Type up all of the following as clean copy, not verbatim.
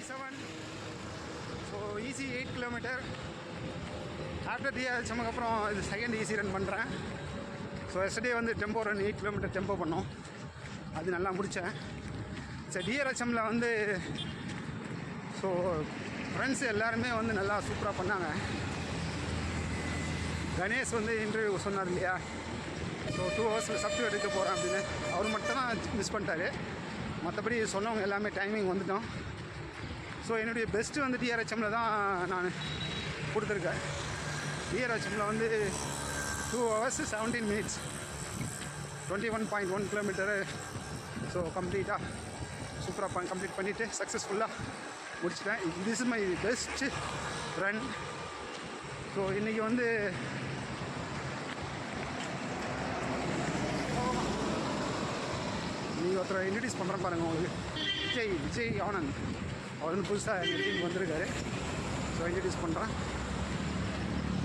27. So easy 8 kilometre. After டிஆர்ஹெச்எம்க்கு அப்புறம் இது second easy run பண்ணுறேன். ஸோ எஸ்டே வந்து டெம்போ ரன் 8 கிலோமீட்டர் டெம்போ பண்ணோம், அது நல்லா முடித்தேன். சரி, டிஆர்ஹெச்எம்மில் வந்து ஸோ ஃப்ரெண்ட்ஸ் எல்லாருமே வந்து நல்லா சூப்பராக பண்ணாங்க. கணேஷ் வந்து இன்டர்வியூ சொன்னார் இல்லையா, ஸோ 2 ஹவர்ஸில் சப்டு எடுக்க போகிறேன் அப்படின்னு. அவர் மட்டும் தான் மிஸ் பண்ணிட்டாரு, மற்றபடி சொன்னவங்க எல்லாமே டைமிங் வந்துட்டோம். ஸோ என்னுடைய பெஸ்ட்டு வந்து டிஆர்ஹெச்எம்மில் தான் நான் கொடுத்துருக்கேன். டிஆர்ஹெச்எம்மில் வந்து 2 hours 17 minutes 21.1 கிலோமீட்டரு. ஸோ கம்ப்ளீட்டாக சூப்பராக கம்ப்ளீட் பண்ணிவிட்டு சக்ஸஸ்ஃபுல்லாக முடிச்சிட்டேன். This is my best run. So இன்றைக்கி வந்து நீங்கள் ஒருத்தரை இன்ட்ரடியூஸ் பண்ணுறேன் பாருங்கள் உங்களுக்கு. விஜய் ஆனந்த், அவர் வந்து புதுசாக எங்கள் டீம் வந்திருக்காரு. ஸோ இன்ட்ரடியூஸ் பண்ணுறேன்.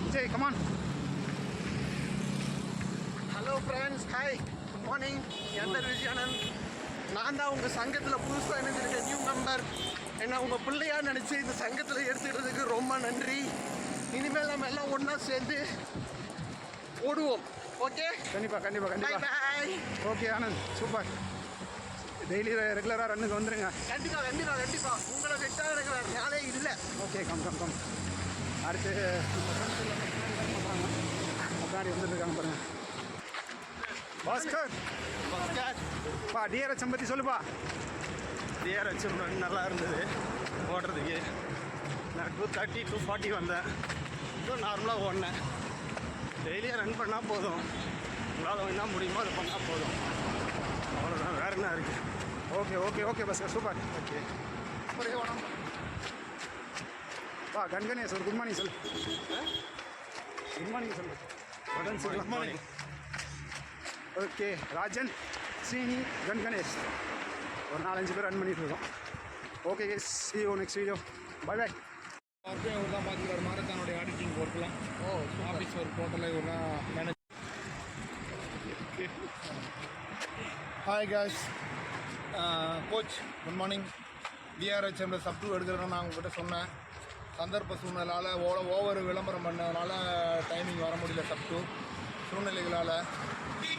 Vijay, come on. Hello friends, hi, good morning. என் பேர் விஜய் ஆனந்த். நான் தான் உங்கள் சங்கத்தில் புதுசாக இணைஞ்சிருக்கேன், நியூ மெம்பர். என்ன உங்கள் பிள்ளையா நினச்சி இந்த சங்கத்தில் எடுத்துக்கிறதுக்கு ரொம்ப நன்றி. இனிமேல் நம்ம எல்லாம் ஒன்றா சேர்ந்து ஓடுவோம். ஓகே, கண்டிப்பாக. Okay Anand, super. டெய்லி ரெகுலராக ரன்னுக்கு வந்துடுங்க. கண்டிப்பாக. உங்களை விட்டால் எனக்கு வேறு நாளே இல்லை. Okay, come. அடுத்து முன்னாடி வந்துருக்காங்க பாருங்க. பாஸ்கர் பா, டிஆர்ஹெச்எம் பற்றி சொல்லுப்பா. டிஆர்ஹெச்எம் ரன் நல்லா இருந்தது ஓடுறதுக்கு. நான் 230 240 வந்தேன். இன்னும் நார்மலாக ஓடினேன். டெய்லியாக ரன் பண்ணால் போதும், உங்களால் என்ன முடியுமோ அதை பண்ணால் போதும், அவ்வளோதான், வேறு என்ன இருக்குது. Okay Bhaskar, super. ஓகே, ஒரே ஓடம் பா. கணேஷ் ஒரு குட் மார்னிங் சொல்லு. குட் மார்னிங் சொல்லு. Good morning. Okay, Rajan, Srini, Ganesh ஒரு 4-5 பேர் ரன் பண்ணிட்டு இருக்கோம். Okay guys, see you next video. Bye. ஒர்க்கையும் இவர் தான் பார்த்துக்கிறார், மாரத்தானுடைய ஆடிட்டிங் ஒர்க்லாம். ஆஃபீஸ் ஒர்க் டோட்டலாக இவர் தான் manage. Hi guys, coach good morning. டிஆர்ஹெச்எம்மில் சப் 2 எடுக்கிறேன்னு நான் உங்கள்கிட்ட சொன்னேன். சந்தர்ப்ப சூழ்நிலையால் ஓவர் விளம்பரம் பண்ணதுனால டைமிங் வர முடியல. சப் 2 சூழ்நிலைகளால்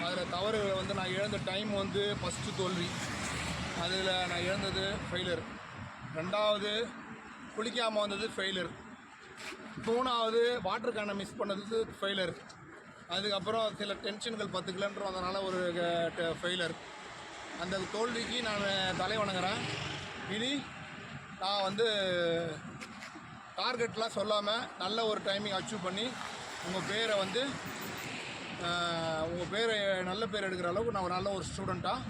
அதில் தவறுகளை வந்து நான் இழந்த டைம் வந்து ஃபஸ்ட்டு தோல்வி, அதில் நான் இழந்தது ஃபெயிலியர். 2வது குளிக்காமல் வந்தது ஃபெயிலியர். 3வது வாட்டர் கேனை மிஸ் பண்ணது ஃபெயிலியர். அதுக்கப்புறம் சில டென்ஷன்கள் 10 கிலோமீட்டர் வந்ததுனால ஒரு ஃபெயிலியர். அந்த தோல்விக்கு நான் தலை வணங்குறேன். இனி நான் வந்து டார்கெட்லாம் சொல்லாமல் நல்ல ஒரு டைமிங் அச்சீவ் பண்ணி உங்கள் பேரை நல்ல பேர் எடுக்கிற அளவுக்கு நான் நல்ல ஒரு ஸ்டூடெண்ட்டாக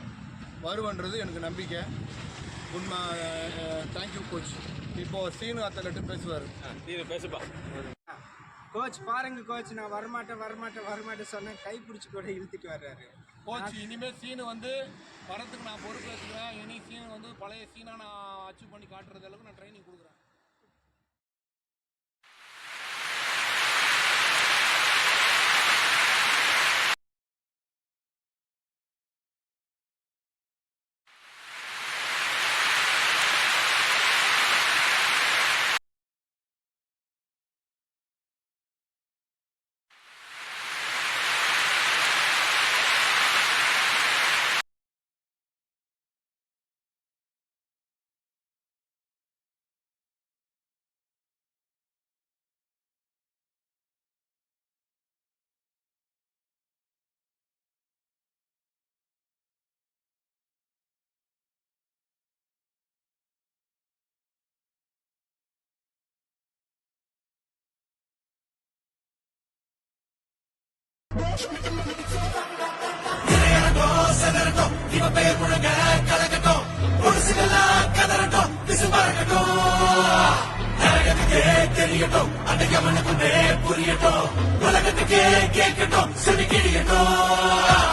வருவேன்றது எனக்கு நம்பிக்கை. Thank you coach. இப்போது சீனு அத்தலட்டு பேசுவார். பேசுப்பா கோச். பாருங்க கோச், நான் வரமாட்டேன் சொன்னேன், கை பிடிச்சி கூட இழுத்துட்டு வர்றாரு கோச். இனிமேல் சீனு வந்து வரத்துக்கு நான் பொறுப்பு பேசுகிறேன். இனி சீனு வந்து பழைய சீனாக நான் அச்சீவ் பண்ணி காட்டுறது அளவுக்கு நான் ட்ரைனிங் கொடுக்குறேன். தெரியட்டும், அன்னைக்கு அவனுக்குள்ளே புரியட்டும், உலகத்துக்கே கேட்கட்டும், சொல்லி கிழியட்டும்.